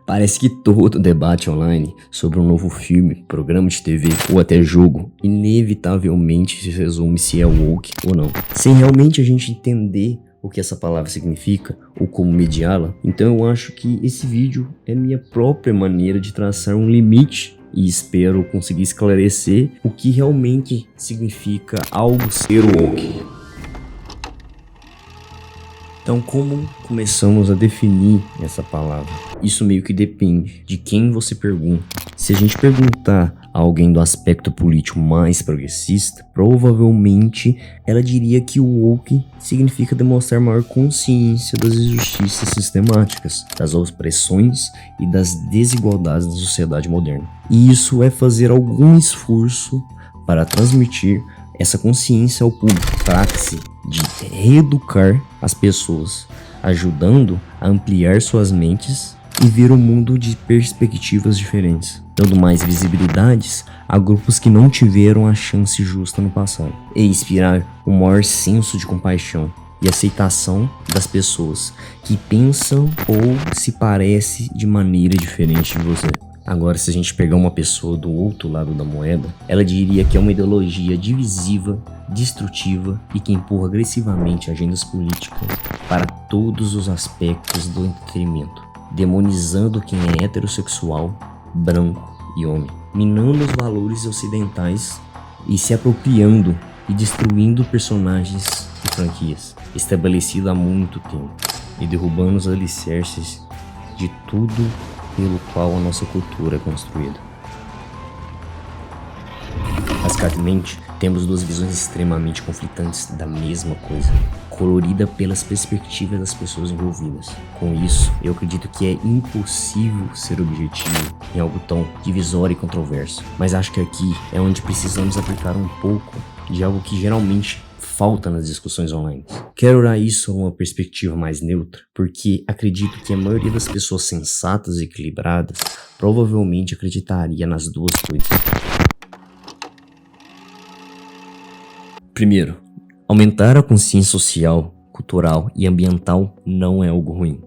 Parece que todo debate online sobre um novo filme, programa de TV ou até jogo, inevitavelmente se resume se é woke ou não. Sem realmente a gente entender o que essa palavra significa ou como mediá-la, então eu acho que esse vídeo é minha própria maneira de traçar um limite e espero conseguir esclarecer o que realmente significa algo ser woke. Então, como começamos a definir essa palavra? Isso meio que depende de quem você pergunta. Se a gente perguntar a alguém do aspecto político mais progressista, provavelmente ela diria que o woke significa demonstrar maior consciência das injustiças sistemáticas, das opressões e das desigualdades da sociedade moderna. E isso é fazer algum esforço para transmitir essa consciência ao público, trata-se de reeducar as pessoas, ajudando a ampliar suas mentes e ver o mundo de perspectivas diferentes, dando mais visibilidades a grupos que não tiveram a chance justa no passado, e inspirar um maior senso de compaixão e aceitação das pessoas que pensam ou se parecem de maneira diferente de você. Agora, se a gente pegar uma pessoa do outro lado da moeda, ela diria que é uma ideologia divisiva, destrutiva e que empurra agressivamente agendas políticas para todos os aspectos do entretenimento, demonizando quem é heterossexual, branco e homem, minando os valores ocidentais e se apropriando e destruindo personagens e franquias estabelecidas há muito tempo e derrubando os alicerces de tudo pelo qual a nossa cultura é construída. Basicamente, temos duas visões extremamente conflitantes da mesma coisa, colorida pelas perspectivas das pessoas envolvidas. Com isso, eu acredito que é impossível ser objetivo em algo tão divisório e controverso, mas acho que aqui é onde precisamos aplicar um pouco de algo que geralmente falta nas discussões online. Quero orar isso a uma perspectiva mais neutra, porque acredito que a maioria das pessoas sensatas e equilibradas provavelmente acreditaria nas duas coisas. Primeiro, aumentar a consciência social, cultural e ambiental não é algo ruim.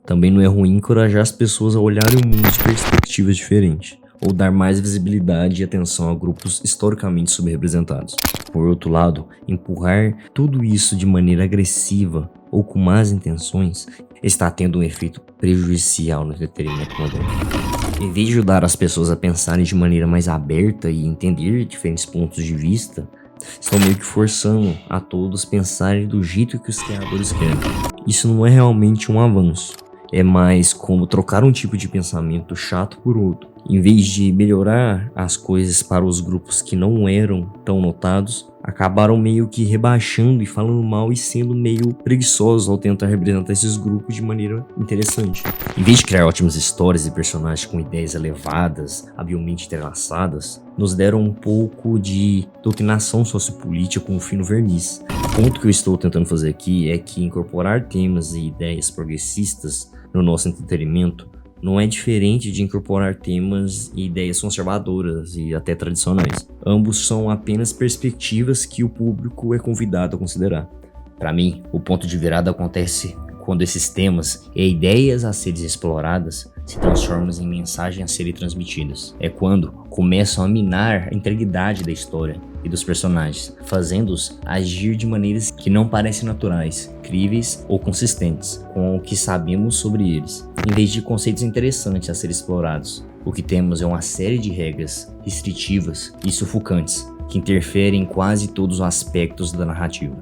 Também não é ruim encorajar as pessoas a olharem o mundo de perspectivas diferentes, ou dar mais visibilidade e atenção a grupos historicamente subrepresentados. Por outro lado, empurrar tudo isso de maneira agressiva ou com más intenções está tendo um efeito prejudicial no entretenimento moderno. Em vez de ajudar as pessoas a pensarem de maneira mais aberta e entender diferentes pontos de vista, estão meio que forçando a todos pensarem do jeito que os criadores querem. Isso não é realmente um avanço, é mais como trocar um tipo de pensamento chato por outro. Em vez de melhorar as coisas para os grupos que não eram tão notados, acabaram meio que rebaixando e falando mal e sendo meio preguiçosos ao tentar representar esses grupos de maneira interessante. Em vez de criar ótimas histórias e personagens com ideias elevadas, habilmente entrelaçadas, nos deram um pouco de doutrinação sociopolítica com um fino verniz. O ponto que eu estou tentando fazer aqui é que incorporar temas e ideias progressistas no nosso entretenimento não é diferente de incorporar temas e ideias conservadoras e até tradicionais. Ambos são apenas perspectivas que o público é convidado a considerar. Para mim, o ponto de virada acontece quando esses temas e ideias a serem exploradas se transformam em mensagens a serem transmitidas. É quando começam a minar a integridade da história e dos personagens, fazendo-os agir de maneiras que não parecem naturais, críveis ou consistentes com o que sabemos sobre eles, em vez de conceitos interessantes a serem explorados. O que temos é uma série de regras restritivas e sufocantes que interferem em quase todos os aspectos da narrativa.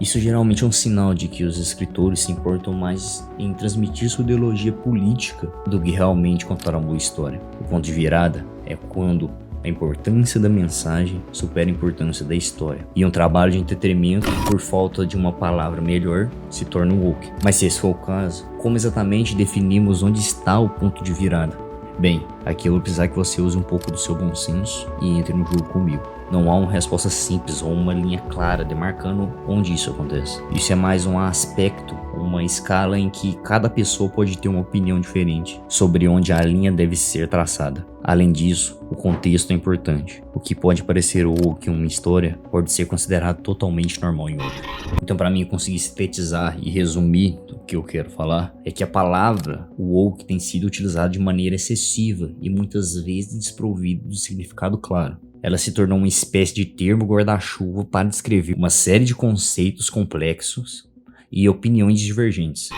Isso geralmente é um sinal de que os escritores se importam mais em transmitir sua ideologia política do que realmente contar uma boa história. O ponto de virada é quando a importância da mensagem supera a importância da história, e um trabalho de entretenimento, por falta de uma palavra melhor, se torna um woke. Mas se esse for o caso, como exatamente definimos onde está o ponto de virada? Bem, aqui eu vou precisar que você use um pouco do seu bom senso e entre no jogo comigo. Não há uma resposta simples ou uma linha clara demarcando onde isso acontece. Isso é mais um aspecto, uma escala em que cada pessoa pode ter uma opinião diferente sobre onde a linha deve ser traçada. Além disso, o contexto é importante. O que pode parecer woke em uma história pode ser considerado totalmente normal em outra. Então, para mim conseguir sintetizar e resumir o que eu quero falar, é que a palavra woke tem sido utilizada de maneira excessiva e muitas vezes desprovida de significado claro. Ela se tornou uma espécie de termo guarda-chuva para descrever uma série de conceitos complexos e opiniões divergentes.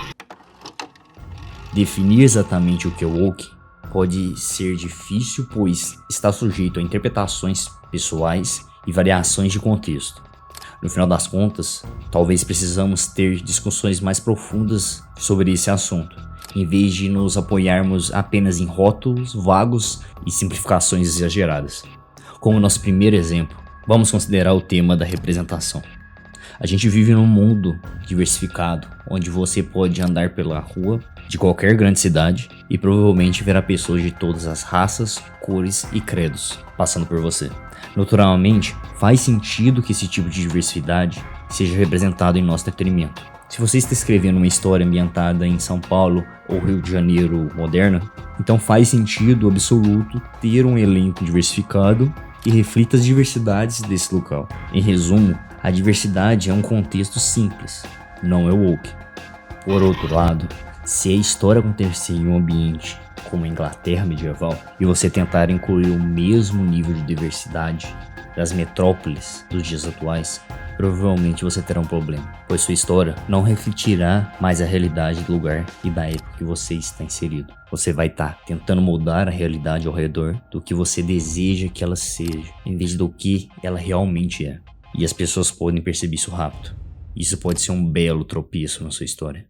Definir exatamente o que é woke pode ser difícil, pois está sujeito a interpretações pessoais e variações de contexto. No final das contas, talvez precisamos ter discussões mais profundas sobre esse assunto, em vez de nos apoiarmos apenas em rótulos vagos e simplificações exageradas. Como nosso primeiro exemplo, vamos considerar o tema da representação. A gente vive num mundo diversificado, onde você pode andar pela rua de qualquer grande cidade e provavelmente verá pessoas de todas as raças, cores e credos passando por você. Naturalmente, faz sentido que esse tipo de diversidade seja representado em nosso entretenimento. Se você está escrevendo uma história ambientada em São Paulo ou Rio de Janeiro moderna, então faz sentido absoluto ter um elenco diversificado que reflita as diversidades desse local. Em resumo, a diversidade é um contexto simples, não é woke. Por outro lado, se a história acontecer em um ambiente como a Inglaterra medieval e você tentar incluir o mesmo nível de diversidade das metrópoles dos dias atuais, provavelmente você terá um problema, pois sua história não refletirá mais a realidade do lugar e da época que você está inserido. Você vai estar tentando mudar a realidade ao redor do que você deseja que ela seja, em vez do que ela realmente é. E as pessoas podem perceber isso rápido. Isso pode ser um belo tropeço na sua história.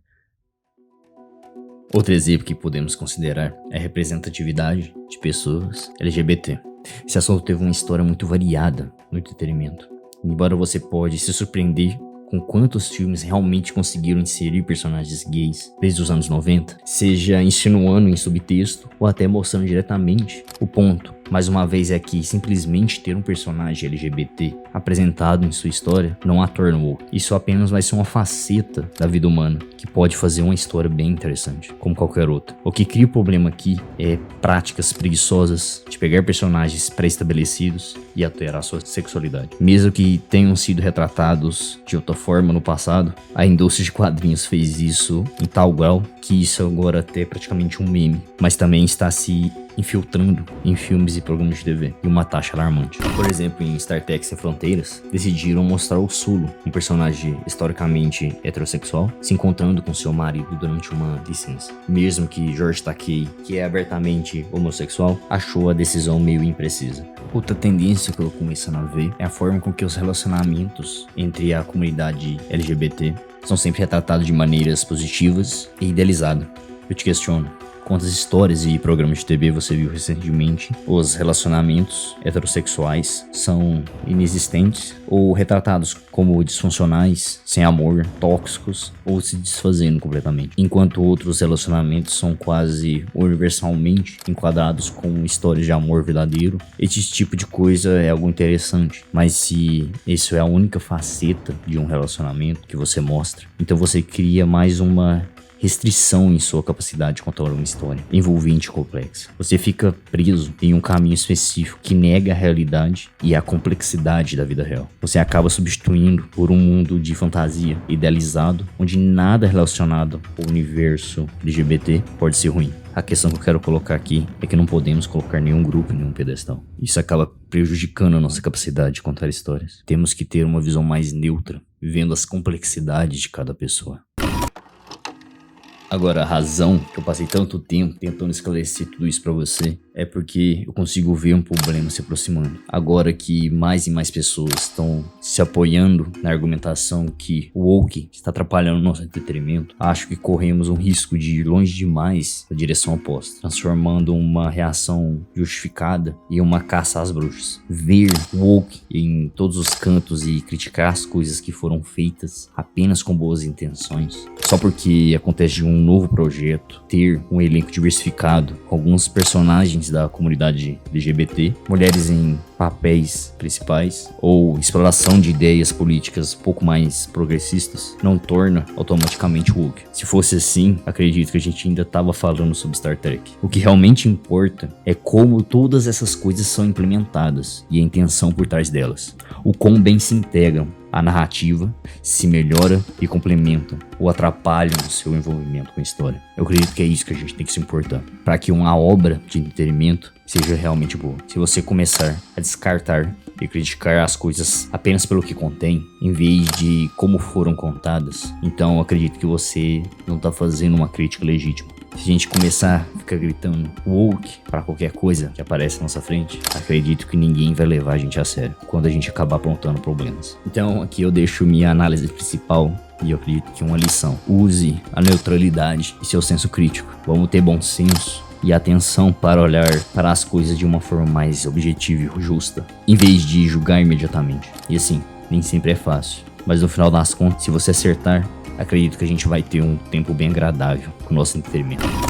Outro exemplo que podemos considerar é a representatividade de pessoas LGBT. Esse assunto teve uma história muito variada no entretenimento. Embora você pode se surpreender com quantos filmes realmente conseguiram inserir personagens gays desde os anos 90, seja insinuando em subtexto ou até mostrando diretamente, o ponto, mais uma vez, é que simplesmente ter um personagem LGBT apresentado em sua história não a torna woke. Isso apenas vai ser uma faceta da vida humana que pode fazer uma história bem interessante, como qualquer outra. O que cria o problema aqui é práticas preguiçosas de pegar personagens pré-estabelecidos e alterar sua sexualidade. Mesmo que tenham sido retratados de outra forma no passado, a indústria de quadrinhos fez isso em tal grau que isso agora até é praticamente um meme, mas também está se infiltrando em filmes e programas de TV em uma taxa alarmante. Por exemplo, em Star Trek Sem Fronteiras, decidiram mostrar o Sulu, um personagem historicamente heterossexual, se encontrando com seu marido durante uma licença. Mesmo que George Takei, que é abertamente homossexual, achou a decisão meio imprecisa. Outra tendência que eu começando a ver é a forma com que os relacionamentos entre a comunidade LGBT são sempre retratados de maneiras positivas e idealizadas. Eu te questiono, quantas histórias e programas de TV você viu recentemente os relacionamentos heterossexuais são inexistentes ou retratados como disfuncionais, sem amor, tóxicos ou se desfazendo completamente, enquanto outros relacionamentos são quase universalmente enquadrados como histórias de amor verdadeiro. Esse tipo de coisa é algo interessante, mas se isso é a única faceta de um relacionamento que você mostra, então você cria mais uma restrição em sua capacidade de contar uma história envolvente e complexa. Você fica preso em um caminho específico que nega a realidade e a complexidade da vida real. Você acaba substituindo por um mundo de fantasia idealizado, onde nada relacionado ao universo LGBT pode ser ruim. A questão que eu quero colocar aqui é que não podemos colocar nenhum grupo em nenhum pedestal. Isso acaba prejudicando a nossa capacidade de contar histórias. Temos que ter uma visão mais neutra, vendo as complexidades de cada pessoa. Agora, a razão que eu passei tanto tempo tentando esclarecer tudo isso pra você é porque eu consigo ver um problema se aproximando. Agora que mais e mais pessoas estão se apoiando na argumentação que o woke está atrapalhando o nosso entretenimento, acho que corremos um risco de ir longe demais da direção oposta, transformando uma reação justificada em uma caça às bruxas. Ver woke em todos os cantos e criticar as coisas que foram feitas apenas com boas intenções, só porque acontece de um um novo projeto, ter um elenco diversificado, alguns personagens da comunidade LGBT, mulheres em papéis principais ou exploração de ideias políticas um pouco mais progressistas, não torna automaticamente woke. Se fosse assim, acredito que a gente ainda estava falando sobre Star Trek. O que realmente importa é como todas essas coisas são implementadas e a intenção por trás delas. O quão bem se integram a narrativa, se melhora e complementam ou atrapalham o seu envolvimento com a história. Eu acredito que é isso que a gente tem que se importar, para que uma obra de entretenimento seja realmente boa. Se você começar a descartar e criticar as coisas apenas pelo que contém, em vez de como foram contadas, então eu acredito que você não está fazendo uma crítica legítima. Se a gente começar a ficar gritando woke pra qualquer coisa que aparece na nossa frente, acredito que ninguém vai levar a gente a sério quando a gente acabar aprontando problemas. Então aqui eu deixo minha análise principal e eu acredito que uma lição: use a neutralidade e seu senso crítico. Vamos ter bom senso e atenção para olhar para as coisas de uma forma mais objetiva e justa, em vez de julgar imediatamente. E assim, nem sempre é fácil, mas no final das contas, se você acertar, acredito que a gente vai ter um tempo bem agradável com o nosso entretenimento.